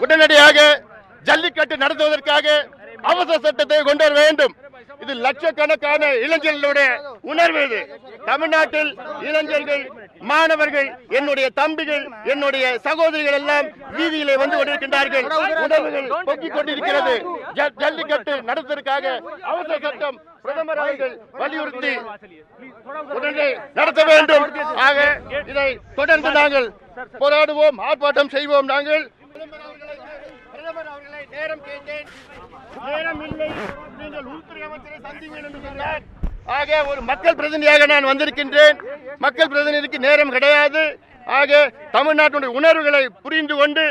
உடனடியாக ஜல்லிக்கட்டு நடத்துவதற்காக அவசர சட்டத்தை கொண்டு வர வேண்டும். இது லட்சக்கணக்கான இளைஞர்களுடைய உணர்வு. இது தமிழ்நாட்டில் இளைஞர்கள், மாணவர்கள், என்னுடைய தம்பிகள், என்னுடைய சகோதரிகள் எல்லாம் வீதியிலே வந்து கொண்டிருக்கின்றார்கள். உணர்வுகள் பொங்கிக் கொண்டிருக்கிறது. ஜல்லிக்கட்டு நடத்துவதற்காக அவசர சட்டம் பிரதமர் அவர்கள் வலியுறுத்தி உடனே நடத்த வேண்டும். ஆக இதை தொடர்ந்து நாங்கள் போராடுவோம், ஆர்ப்பாட்டம் செய்வோம். நாங்கள் பிரதமர் அவர்களை நேரம் கேட்டேன், நேரம் இல்லை, நீங்கள் உள்துறை அமைச்சரை சந்திங்கள் என்று சொன்னார். ஆக ஒரு மக்கள் பிரதிநிதியாக நான் வந்திருக்கின்றேன். மக்கள் பிரதிநிதிக்கு நேரம் கிடையாது. ஆக தமிழ்நாட்டுடைய உணர்வுகளை புரிந்து கொண்டு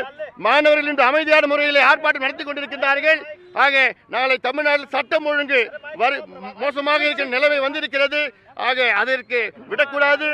மாணவர்கள் இன்று அமைதியான முறையில் ஆர்ப்பாட்டம் நடத்தி கொண்டிருக்கின்றார்கள். ஆக நாளை தமிழ்நாட்டில் சட்டம் ஒழுங்கு மோசமாக இருக்கிற நிலைமை வந்திருக்கிறது. ஆக அதற்கு விடக்கூடாது.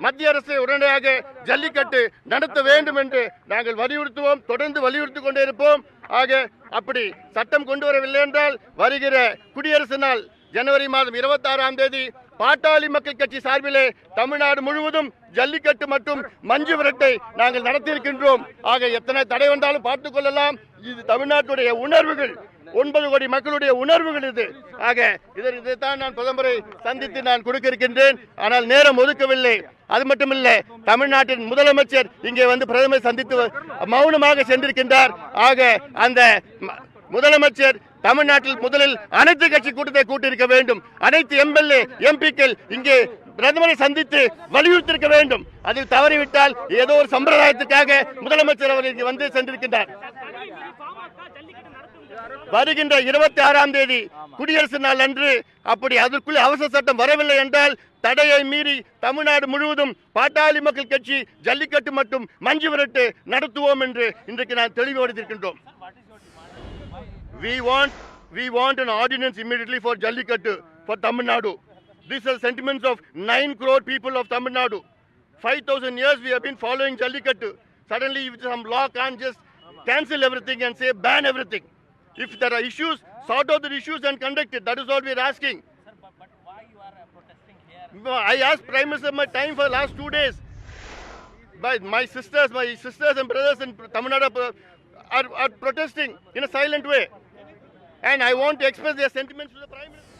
மத்திய அரசு உடனடியாக ஜல்லிக்கட்டு நடத்த வேண்டும் என்று நாங்கள் வலியுறுத்துவோம், தொடர்ந்து வலியுறுத்தி கொண்டே இருப்போம். ஆக அப்படி சட்டம் கொண்டு வரவில்லை என்றால் வருகிற குடியரசு நாள் ஜனவரி மாதம் 26ஆம் தேதி பாட்டாளி மக்கள் கட்சி சார்பிலே தமிழ்நாடு முழுவதும் ஜல்லிக்கட்டு மற்றும் மஞ்சு விரட்டை நாங்கள் நடத்தியிருக்கின்றோம். ஆக எத்தனை தடை வந்தாலும் பார்த்துக் கொள்ளலாம். இது தமிழ்நாட்டுடைய உணர்வுகள், 9 கோடி மக்களுடைய உணர்வுகள் இது. ஆக இதைத்தான் நான் பிரதமரை சந்தித்து நான் கொடுக்க இருக்கின்றேன். ஆனால் நேரம் ஒதுக்கவில்லை. அது மட்டுமில்ல, தமிழ்நாட்டின் முதலமைச்சர் இங்கே வந்து பிரதமரை சந்தித்து மௌனமாக சென்றிருக்கின்றார். ஆக அந்த முதலமைச்சர் தமிழ்நாட்டில் முதலில் அனைத்து கட்சி கூட்டத்தை கூட்டியிருக்க வேண்டும். அனைத்து எம்எல்ஏ எம்பிக்கள் இங்கே பிரதமரை சந்தித்து வலியுறுத்தியிருக்க வேண்டும். அதில் தவறிவிட்டால் ஏதோ ஒரு சம்பிரதாயத்திற்காக முதலமைச்சர் அவர் இங்கே வந்து சென்றிருக்கின்றார். வருகின்ற 26ஆம் தேதி குடியரசு நாள் அன்று அப்படி அதற்குள்ளே அவசர சட்டம் வரவில்லை என்றால் தடையை மீறி தமிழ்நாடு முழுவதும் பாட்டாளி மக்கள் கட்சி ஜல்லிக்கட்டு மற்றும் மஞ்சு விரட்டு நடத்துவோம் என்று இன்றைக்கு நான் தெளிவுபடுத்தியிருக்கின்றோம். We want an ordinance immediately for Jallikattu for Tamil Nadu. These are sentiments of 9 crore people of Tamil Nadu. 5,000 years we have been following Jallikattu. Suddenly some law can't just cancel everything and say ban everything. If there are issues, sort out the issues and conduct it. That is what we are asking. Sir, but why you are protesting here? I asked Prime Minister my time for the last 2 days. My sisters and brothers in Tamil Nadu are protesting in a silent way. And I want to express their sentiments to the Prime Minister.